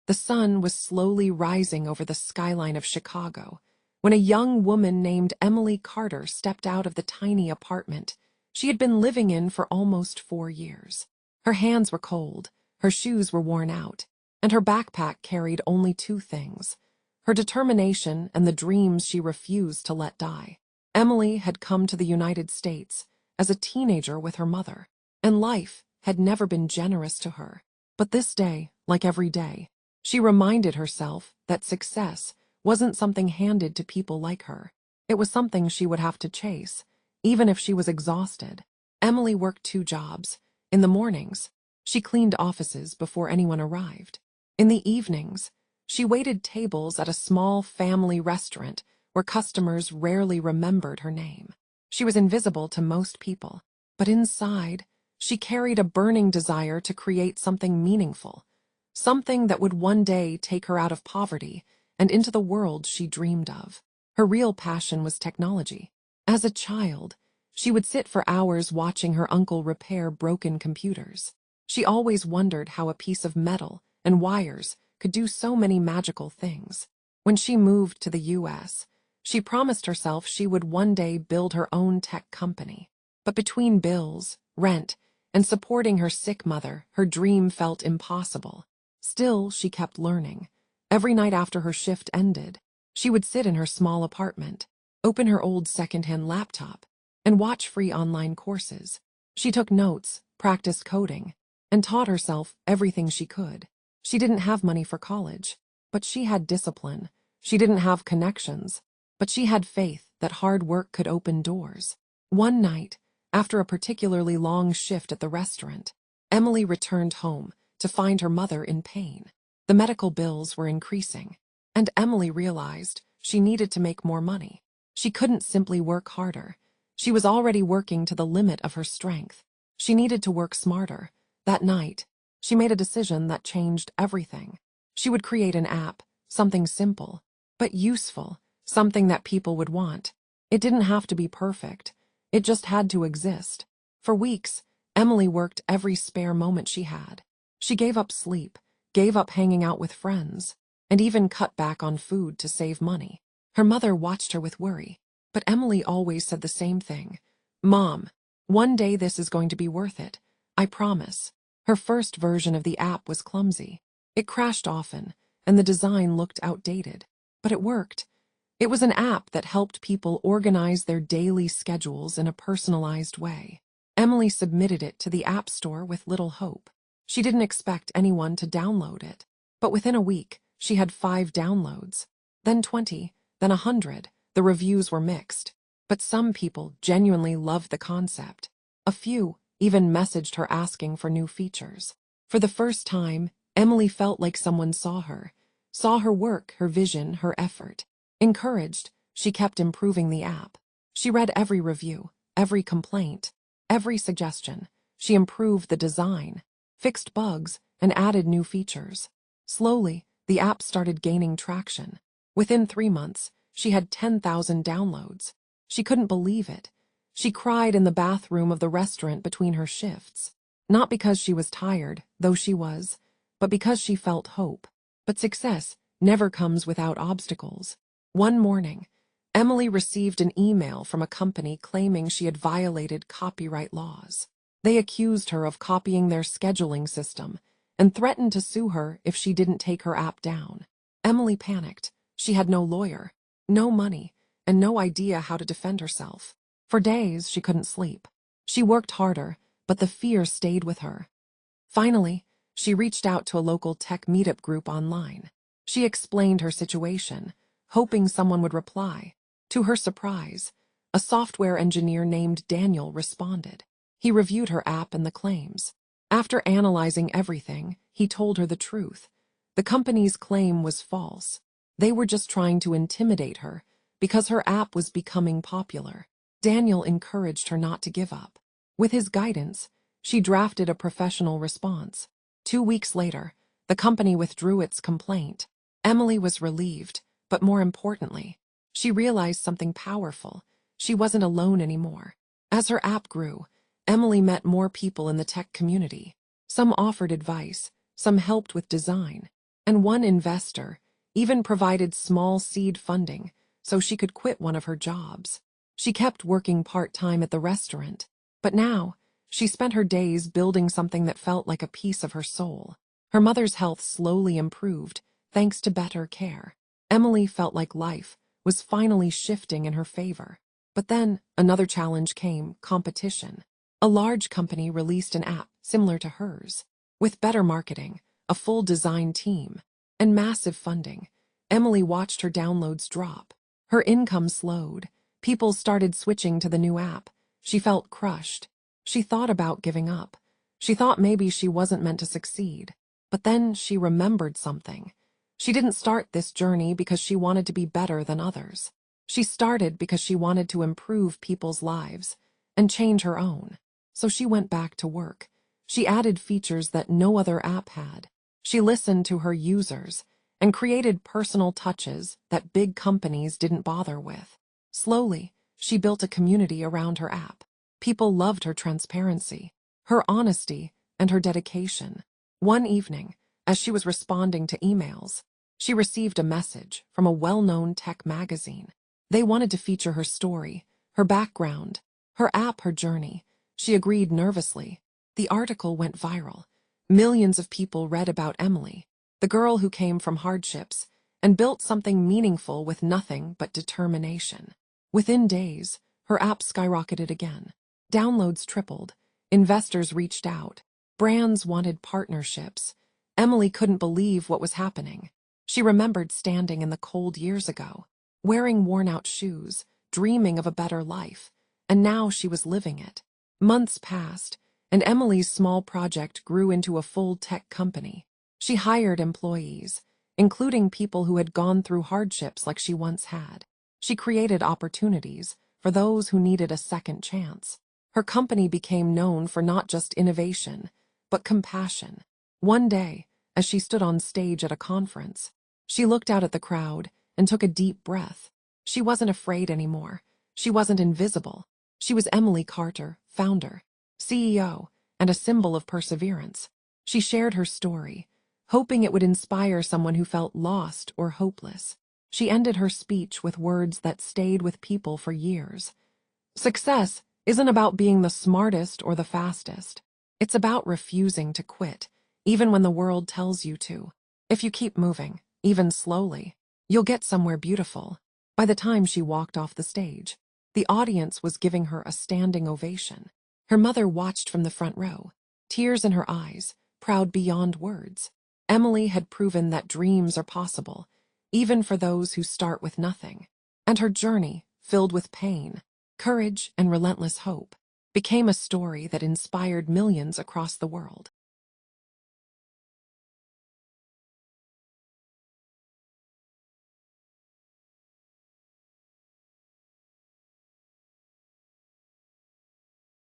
The sun was slowly rising over the skyline of Chicago when a young woman named Emily Carter stepped out of the tiny apartment she had been living in for almost 4 years. Her hands were cold, her shoes were worn out, and her backpack carried only 2 things: her determination and the dreams she refused to let die. Emily had come to the United States as a teenager with her mother, and life had never been generous to her. But this day, like every day, she reminded herself that success wasn't something handed to people like her. It was something she would have to chase, even if she was exhausted. Emily worked 2 jobs. In the mornings, she cleaned offices before anyone arrived. In the evenings, she waited tables at a small family restaurant where customers rarely remembered her name. She was invisible to most people, but inside, she carried a burning desire to create something meaningful, something that would one day take her out of poverty and into the world she dreamed of. Her real passion was technology. As a child, she would sit for hours watching her uncle repair broken computers. She always wondered how a piece of metal and wires could do so many magical things. When she moved to the U.S., she promised herself she would one day build her own tech company. But between bills, rent, and supporting her sick mother, her dream felt impossible. Still, she kept learning. Every night after her shift ended, she would sit in her small apartment, open her old secondhand laptop, and watch free online courses. She took notes, practiced coding, and taught herself everything she could. She didn't have money for college, but she had discipline. She didn't have connections, but she had faith that hard work could open doors. One night, after a particularly long shift at the restaurant, Emily returned home to find her mother in pain. The medical bills were increasing, and Emily realized she needed to make more money. She couldn't simply work harder. She was already working to the limit of her strength. She needed to work smarter. That night, she made a decision that changed everything. She would create an app, something simple, but useful, something that people would want. It didn't have to be perfect. It just had to exist. For weeks, Emily worked every spare moment she had. She gave up sleep, gave up hanging out with friends, and even cut back on food to save money. Her mother watched her with worry, but Emily always said the same thing: "Mom, one day this is going to be worth it. I promise." Her first version of the app was clumsy. It crashed often, and the design looked outdated. But it worked. It was an app that helped people organize their daily schedules in a personalized way. Emily submitted it to the App Store with little hope. She didn't expect anyone to download it. But within a week, she had 5 downloads, then 20, then 100. The reviews were mixed, but some people genuinely loved the concept. A few even messaged her asking for new features. For the first time, Emily felt like someone saw her work, her vision, her effort. Encouraged, she kept improving the app. She read every review, every complaint, every suggestion. She improved the design, fixed bugs, and added new features. Slowly, the app started gaining traction. Within 3 months, she had 10,000 downloads. She couldn't believe it. She cried in the bathroom of the restaurant between her shifts. Not because she was tired, though she was, but because she felt hope. But success never comes without obstacles. One morning, Emily received an email from a company claiming she had violated copyright laws. They accused her of copying their scheduling system and threatened to sue her if she didn't take her app down. Emily panicked. She had no lawyer, no money, and no idea how to defend herself. For days, she couldn't sleep. She worked harder, but the fear stayed with her. Finally, she reached out to a local tech meetup group online. She explained her situation, hoping someone would reply. To her surprise, a software engineer named Daniel responded. He reviewed her app and the claims. After analyzing everything, he told her the truth. The company's claim was false. They were just trying to intimidate her because her app was becoming popular. Daniel encouraged her not to give up. With his guidance, she drafted a professional response. 2 weeks later, the company withdrew its complaint. Emily was relieved, but more importantly, she realized something powerful. She wasn't alone anymore. As her app grew, Emily met more people in the tech community. Some offered advice, some helped with design, And one investor even provided small seed funding so she could quit one of her jobs. She kept working part-time at the restaurant, but now she spent her days building something that felt like a piece of her soul. Her mother's health slowly improved, thanks to better care. Emily felt like life was finally shifting in her favor. But then another challenge came: competition. A large company released an app similar to hers, with better marketing, a full design team, and massive funding. Emily watched her downloads drop. Her income slowed. People started switching to the new app. She felt crushed. She thought about giving up. She thought maybe she wasn't meant to succeed. But then she remembered something. She didn't start this journey because she wanted to be better than others. She started because she wanted to improve people's lives and change her own. So she went back to work. She added features that no other app had. She listened to her users and created personal touches that big companies didn't bother with. Slowly, she built a community around her app. People loved her transparency, her honesty, and her dedication. One evening, as she was responding to emails, she received a message from a well-known tech magazine. They wanted to feature her story, her background, her app, her journey. She agreed nervously. The article went viral. Millions of people read about Emily, the girl who came from hardships and built something meaningful with nothing but determination. Within days, her app skyrocketed again. Downloads tripled. Investors reached out. Brands wanted partnerships. Emily couldn't believe what was happening. She remembered standing in the cold years ago, wearing worn-out shoes, dreaming of a better life, and now she was living it. Months passed, and Emily's small project grew into a full tech company. She hired employees, including people who had gone through hardships like she once had. She created opportunities for those who needed a second chance. Her company became known for not just innovation, but compassion. One day, as she stood on stage at a conference, she looked out at the crowd and took a deep breath. She wasn't afraid anymore. She wasn't invisible. She was Emily Carter, founder, CEO, and a symbol of perseverance. She shared her story, hoping it would inspire someone who felt lost or hopeless. She ended her speech with words that stayed with people for years. Success isn't about being the smartest or the fastest. It's about refusing to quit, even when the world tells you to. If you keep moving, even slowly, you'll get somewhere beautiful. By the time she walked off the stage, the audience was giving her a standing ovation. Her mother watched from the front row, tears in her eyes, proud beyond words. Emily had proven that dreams are possible, even for those who start with nothing. And her journey, filled with pain, courage, and relentless hope, became a story that inspired millions across the world.